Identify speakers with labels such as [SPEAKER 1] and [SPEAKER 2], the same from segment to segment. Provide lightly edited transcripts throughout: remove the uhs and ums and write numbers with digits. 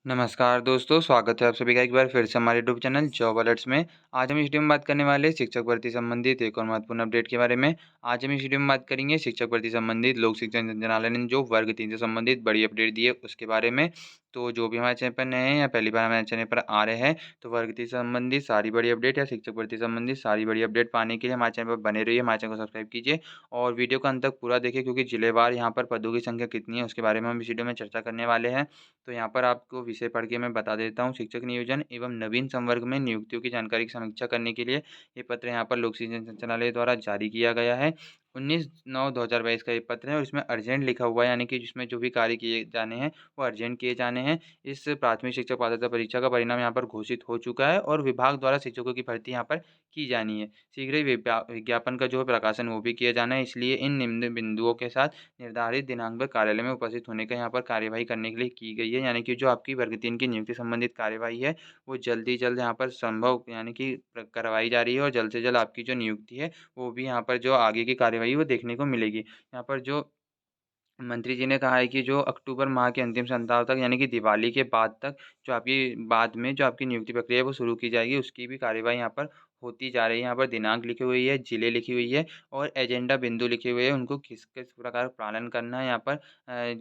[SPEAKER 1] नमस्कार दोस्तों, स्वागत है आप सभी का एक बार फिर से हमारे यूट्यूब चैनल जॉब अलर्ट्स में। आज हम इस वीडियो में बात करने वाले हैं शिक्षक भर्ती संबंधित एक और महत्वपूर्ण अपडेट के बारे में। आज हम इस वीडियो में बात करेंगे शिक्षक भर्ती संबंधित लोक शिक्षण संचालय ने जो वर्ग 3 से संबंधित बड़ी अपडेट दी है उसके बारे में। तो जो भी हमारे चैनल पर नए हैं या पहली बार हमारे चैनल पर आ रहे हैं, तो वर्ग 3 से संबंधित सारी बड़ी अपडेट या शिक्षक भर्ती संबंधित सारी बड़ी अपडेट पाने के लिए हमारे चैनल पर बने रहिए, हमारे चैनल को सब्सक्राइब कीजिए और वीडियो को अंत तक पूरा देखिए, क्योंकि जिलेवार यहाँ पर पदों की संख्या कितनी है उसके बारे में हम इस वीडियो में चर्चा करने वाले हैं। तो यहाँ पर आपको विषय पढ़ के मैं बता देता हूँ। शिक्षक नियोजन एवं नवीन संवर्ग में नियुक्तियों की जानकारी की समीक्षा करने के लिए ये पत्र यहाँ पर लोक शिक्षण संचालय द्वारा जारी किया गया है। 19/9/2022 का ये पत्र है और इसमें अर्जेंट लिखा हुआ है, यानी कि जिसमें जो भी कार्य किए जाने हैं वो अर्जेंट किए जाने हैं। इस प्राथमिक शिक्षक पात्रता परीक्षा का परिणाम यहाँ पर घोषित हो चुका है और विभाग द्वारा शिक्षकों की भर्ती यहाँ पर की जानी है। शीघ्र ही विज्ञापन का जो है प्रकाशन वो भी किया जाना है। इसलिए इन निम्न बिंदुओं के साथ निर्धारित दिनांक पर कार्यालय में उपस्थित होने का यहाँ पर कार्यवाही करने के लिए की गई है, यानी कि जो आपकी वर्ग 3 की नियुक्ति संबंधित कार्यवाही है वो जल्द ही जल्द यहाँ पर संभव यानी कि करवाई जा रही है और जल्द से जल्द आपकी जो नियुक्ति है वो भी यहाँ पर जो आगे की कार्यवाही वो देखने को मिलेगी। यहाँ पर जो मंत्री जी ने कहा है कि जो अक्टूबर माह के अंतिम सप्ताह तक, यानी कि दिवाली के बाद तक जो आपकी नियुक्ति प्रक्रिया है वो शुरू की जाएगी। उसकी भी कार्यवाही यहाँ पर होती जा रही है। यहाँ पर दिनांक लिखी हुई है, जिले लिखी हुई है और एजेंडा बिंदु लिखे हुए हैं, उनको किस-किस प्रकार पालन करना है। यहाँ पर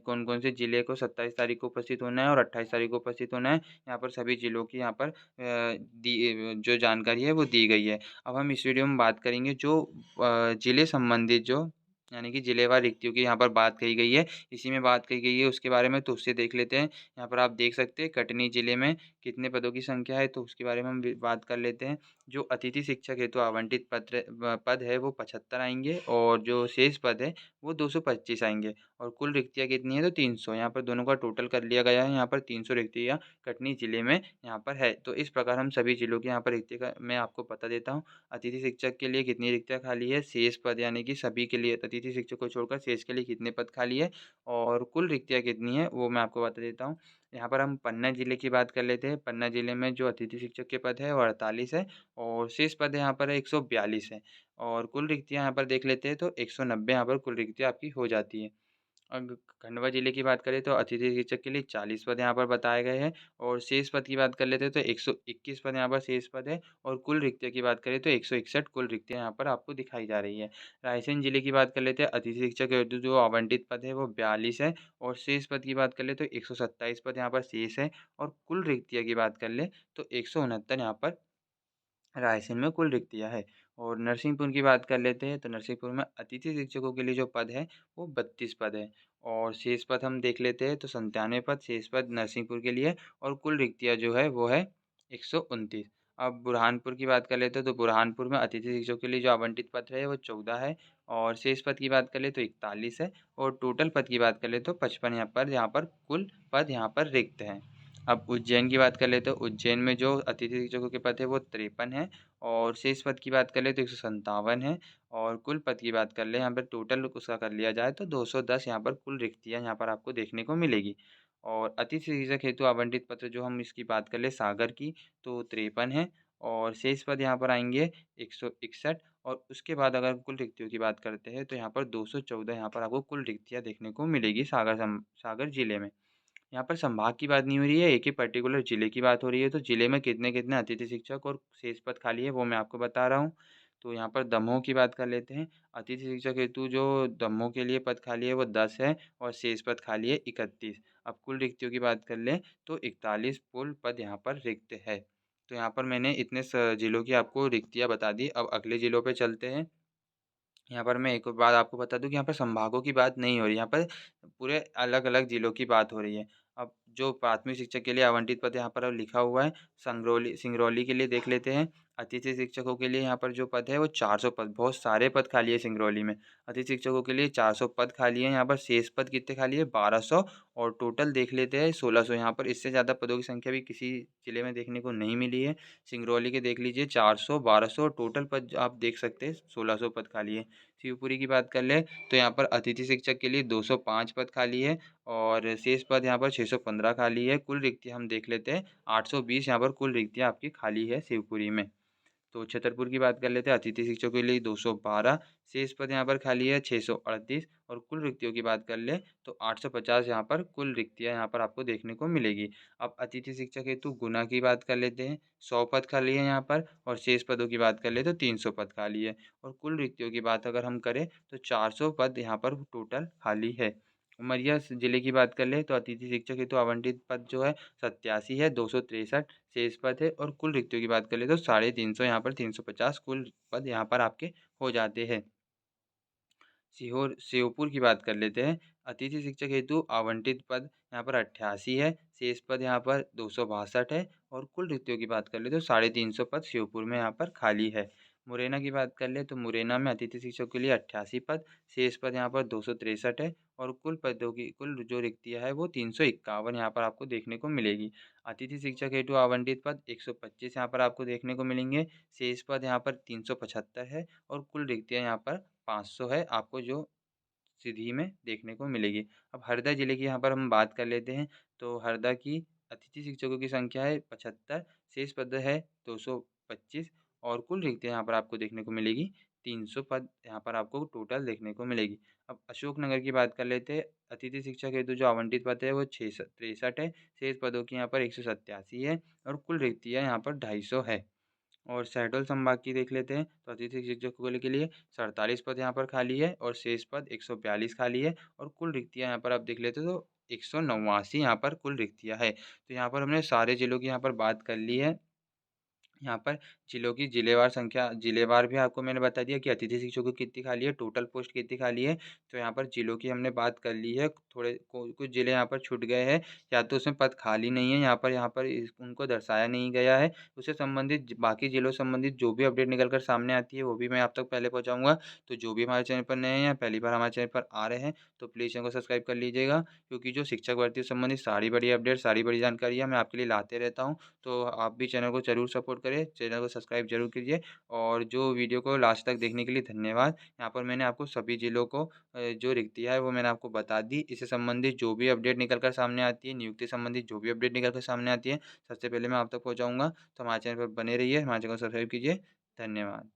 [SPEAKER 1] कौन-कौन से जिले को 27 तारीख को उपस्थित होना है और 28 तारीख को उपस्थित होना है। यहाँ पर सभी जिलों की यहाँ पर जो जानकारी है वो दी गई है। अब हम इस वीडियो में बात करेंगे जो जिले संबंधित जो यानी कि जिलेवार रिक्तियों की यहाँ पर बात कही गई है, इसी में बात कही गई है उसके बारे में, तो उससे देख लेते हैं। यहाँ पर आप देख सकते हैं कटनी जिले में कितने पदों की संख्या है, तो उसके बारे में हम बात कर लेते हैं। जो अतिथि शिक्षक हेतु आवंटित पद है वो 75 आएंगे और जो शेष पद है वो 225 आएंगे और कुल रिक्तियाँ कितनी है तो 300। यहाँ पर दोनों का टोटल कर लिया गया है। यहाँ पर 300 रिक्तियाँ कटनी जिले में यहाँ पर है। तो इस प्रकार हम सभी जिलों की यहाँ पर रिक्तियों का मैं आपको बता देता हूँ। अतिथि शिक्षक के लिए कितनी रिक्तियाँ खाली है, शेष पद यानी कि सभी के लिए अतिथि शिक्षक को छोड़कर शेष के लिए कितने पद खाली है और कुल रिक्तियाँ कितनी है वो मैं आपको बता देता हूँ। यहाँ पर हम पन्ना जिले की बात कर लेते हैं। पन्ना जिले में जो अतिथि शिक्षक के पद है वो 48 है और शेष पद यहाँ पर 142 है और कुल रिक्तियाँ यहाँ पर देख लेते हैं तो 190 यहाँ पर कुल रिक्तियाँ आपकी हो जाती है। खंडवा जिले की बात करें तो अतिथि शिक्षक के लिए 40 पद यहाँ पर बताए गए हैं और शेष पद की बात कर लेते हैं तो 121 पद यहाँ पर शेष पद है और कुल रिक्तियों की बात करें तो 161 कुल रिक्तियाँ यहाँ पर आपको दिखाई जा रही है। रायसेन जिले की बात कर लेते हैं। अतिथि शिक्षक हेतु जो आवंटित पद है वो 42 है और शेष पद की बात कर ले तो 127 पद यहाँ पर शेष है और कुल रिक्तियाँ की बात कर ले तो 169 यहाँ पर रायसेन में कुल रिक्तियाँ है। और नरसिंहपुर की बात कर लेते हैं तो नरसिंहपुर में अतिथि शिक्षकों के लिए जो पद है वो 32 पद है और शेष पद हम देख लेते हैं तो 97 पद शेष पद नरसिंहपुर के लिए और कुल रिक्तियाँ जो है वो है 129। अब बुरहानपुर की बात कर लेते हैं तो बुरहानपुर में अतिथि शिक्षकों के लिए जो आवंटित पद है वो 14 है और शेष पद की बात कर ले तो 41 है और टोटल पद की बात कर ले तो 55 यहाँ पर कुल पद यहाँ पर रिक्त हैं। अब उज्जैन की बात कर लेते हैं। उज्जैन में जो अतिथि शिक्षकों के पद है वो 53 है और शेष पद की बात कर ले तो 157 है और कुल पद की बात कर ले यहाँ पर टोटल उसका कर लिया जाए तो 210 यहाँ पर कुल रिक्तियाँ यहाँ पर आपको देखने को मिलेगी। और अतिथि शिक्षक हेतु आवंटित पत्र जो हम इसकी बात कर ले सागर की तो 53 है और शेष पद यहाँ पर आएंगे 161 और उसके बाद अगर कुल रिक्तियों की बात करते हैं तो यहाँ पर 214 यहाँ पर आपको कुल रिक्तियाँ देखने को मिलेगी सागर जिले में। यहाँ पर संभाग की बात नहीं हो रही है, एक ही पर्टिकुलर ज़िले की बात हो रही है। तो ज़िले में कितने-कितने अतिथि शिक्षक और शेष पद खाली है वो मैं आपको बता रहा हूँ। तो यहाँ पर दमोह की बात कर लेते हैं। अतिथि शिक्षक हेतु जो दमोह के लिए पद खाली है वो 10 है और शेष पद खाली है 31। अब कुल रिक्तियों की बात कर लें तो 41 कुल पद यहाँ पर रिक्त है। तो यहाँ पर मैंने इतने ज़िलों की आपको रिक्तियाँ बता दी। अब अगले ज़िलों पे चलते हैं। यहाँ पर मैं एक और बात आपको बता दूँ कि यहाँ पर संभागों की बात नहीं हो रही, यहाँ पर पूरे अलग-अलग ज़िलों की बात हो रही है। अब जो प्राथमिक शिक्षक के लिए आवंटित पद यहाँ पर अब लिखा हुआ है, सिंगरौली के लिए देख लेते हैं। अतिथि शिक्षकों के लिए यहाँ पर जो पद है वो 400 पद, बहुत सारे पद खाली है सिंगरौली में। अतिथि शिक्षकों के लिए 400 पद खाली है, यहाँ पर शेष पद कितने खाली है 1200 और टोटल देख लेते हैं 1600। यहाँ पर इससे ज़्यादा पदों की संख्या भी किसी ज़िले में देखने को नहीं मिली है। सिंगरौली के देख लीजिए 400, 1200 और टोटल पद आप देख सकते हैं 1600 पद खाली है। शिवपुरी की बात कर लें तो यहाँ पर अतिथि शिक्षक के लिए 205 पद खाली है और शेष पद यहाँ पर 615 खाली है। कुल रिक्तियाँ हम देख लेते हैं 820 यहाँ पर कुल रिक्तियाँ आपकी खाली है शिवपुरी में। तो छतरपुर की बात कर लेते हैं, अतिथि शिक्षकों के लिए 212 शेष पद यहाँ पर खाली है 638 और कुल रिक्तियों की बात कर लें तो 850 यहाँ पर कुल रिक्तियाँ यहाँ पर आपको देखने को मिलेगी। अब अतिथि शिक्षक हेतु गुना की बात कर लेते हैं, 100 पद खाली है यहाँ पर और शेष पदों की बात कर लें तो 300 पद खाली है और कुल रिक्तियों की बात अगर हम करें तो 400 पद यहाँ पर टोटल खाली है। उमरिया ज़िले की बात कर लें तो अतिथि शिक्षक हेतु आवंटित पद जो है 87 है, 263 शेष पद है और कुल रिक्तियों की बात कर लें तो 350 यहाँ पर 350 कुल पद यहाँ पर आपके हो जाते हैं। श्योपुर की बात कर लेते हैं। अतिथि शिक्षक हेतु आवंटित पद यहाँ पर 88 है, शेष पद यहाँ पर 262 है और कुल रिक्तियों की बात कर ले तो 350 पद श्योपुर में यहाँ पर खाली है। मुरैना की बात कर ले तो मुरैना में अतिथि शिक्षक के लिए 88 पद, शेष पद यहाँ पर 263 है और कुल पदों की कुल जो रिक्तियाँ है वो 351 यहाँ पर आपको देखने को मिलेगी। अतिथि शिक्षक हेतु आवंटित पद 125 यहाँ पर आपको देखने को मिलेंगे, शेष पद यहाँ पर 375 है और कुल रिक्तियाँ यहाँ पर 500 है आपको जो सीधी में देखने को मिलेगी। अब हरदा ज़िले की यहाँ पर हम बात कर लेते हैं, तो हरदा की अतिथि शिक्षकों की संख्या है 75, शेष पद है 225 और कुल रिक्तियाँ यहाँ पर आपको देखने को मिलेगी 300 पद यहाँ पर आपको टोटल देखने को मिलेगी। अब अशोकनगर की बात कर लेते हैं, अतिथि शिक्षक हेतु जो आवंटित पद है वो 63 है, शेष पदों की यहाँ पर 187 है और कुल रिक्तियाँ यहाँ पर 250 है। और शहडोल संभाग की देख लेते हैं तो अतिथि शिक्षकों के लिए 47 पद यहाँ पर खाली है और शेष पद 142 खाली है और कुल रिक्तियाँ यहाँ पर आप देख लेते हो तो 189 यहाँ पर कुल रिक्तियाँ है। तो यहाँ पर हमने सारे जिलों की यहाँ पर बात कर ली है। यहाँ पर जिलों की जिलेवार संख्या जिलेवार भी आपको मैंने बता दिया कि अतिथि शिक्षकों की कितनी खाली है, टोटल पोस्ट कितनी खाली है। तो यहाँ पर जिलों की हमने बात कर ली है, थोड़े कुछ ज़िले यहाँ पर छूट गए हैं या तो उसमें पद खाली नहीं है यहाँ पर उनको दर्शाया नहीं गया है। उससे संबंधित बाकी जिलों से संबंधित जो भी अपडेट निकल कर सामने आती है वो भी मैं आप तक पहले पहुँचाऊँगा। तो जो भी हमारे चैनल पर नए हैं या पहली बार हमारे चैनल पर आ रहे हैं तो प्लीज़ चैनल को सब्सक्राइब कर लीजिएगा, क्योंकि जो शिक्षक भर्ती से संबंधित सारी बड़ी अपडेट, सारी बड़ी जानकारियाँ मैं आपके लिए लाते रहता हूँ। तो आप भी चैनल को ज़रूर सपोर्ट करें, चैनल को सब्सक्राइब ज़रूर कीजिए और जो वीडियो को लास्ट तक देखने के लिए धन्यवाद। यहाँ पर मैंने आपको सभी ज़िलों को जो रिक्तियाँ है वो मैंने आपको बता दी। इससे संबंधित जो भी अपडेट निकल कर सामने आती है, नियुक्ति संबंधित जो भी अपडेट निकल कर सामने आती है, सबसे पहले मैं आप तक पहुँचाऊँगा। तो हमारे चैनल पर बने रहिए, हमारे चैनल को सब्सक्राइब कीजिए। धन्यवाद।